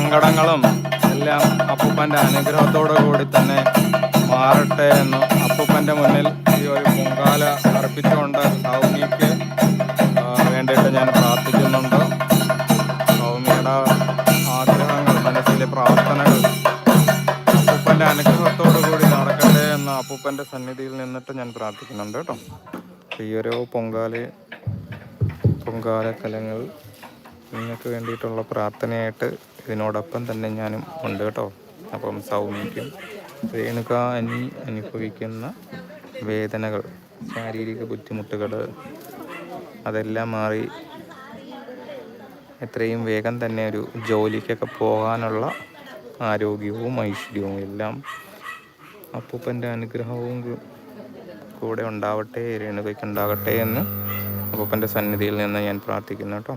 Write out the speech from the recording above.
സങ്കടങ്ങളും എല്ലാം അപ്പൂപ്പൻ്റെ അനുഗ്രഹത്തോടു കൂടി തന്നെ മാറട്ടെ എന്ന് അപ്പൂപ്പൻ്റെ മുന്നിൽ ഈ ഒരു പൊങ്കാല അർപ്പിച്ചുകൊണ്ട് സൗമ്യയ്ക്ക് വേണ്ടിയിട്ട് ഞാൻ പ്രാർത്ഥിക്കുന്നുണ്ട്. സൗമ്യയുടെ ആഗ്രഹങ്ങൾ, മനസ്സിലെ പ്രാർത്ഥനകൾ അപ്പൂപ്പൻ്റെ അനുഗ്രഹത്തോടു കൂടി നടക്കട്ടെ എന്ന് അപ്പൂപ്പൻ്റെ സന്നിധിയിൽ നിന്നിട്ട് ഞാൻ പ്രാർത്ഥിക്കുന്നുണ്ട് കേട്ടോ. ഈ ഒരു പൊങ്കാലക്കലങ്ങൾ നിങ്ങൾക്ക് വേണ്ടിയിട്ടുള്ള പ്രാർത്ഥനയായിട്ട് ഇതിനോടൊപ്പം തന്നെ ഞാനും ഉണ്ട് കേട്ടോ. അപ്പം സൗമ്യയ്ക്കും രേണുക അനുഭവിക്കുന്ന വേദനകൾ, ശാരീരിക ബുദ്ധിമുട്ടുകൾ അതെല്ലാം മാറി എത്രയും വേഗം തന്നെ ഒരു ജോലിക്കൊക്കെ പോകാനുള്ള ആരോഗ്യവും ഐശ്വര്യവും എല്ലാം അപ്പൂപ്പൻ്റെ അനുഗ്രഹവും കൂടെ ഉണ്ടാവട്ടെ, രേണുകയ്ക്ക് ഉണ്ടാകട്ടെ എന്ന് അപ്പൂപ്പൻ്റെ സന്നിധിയിൽ നിന്ന് ഞാൻ പ്രാർത്ഥിക്കുന്നു കേട്ടോ.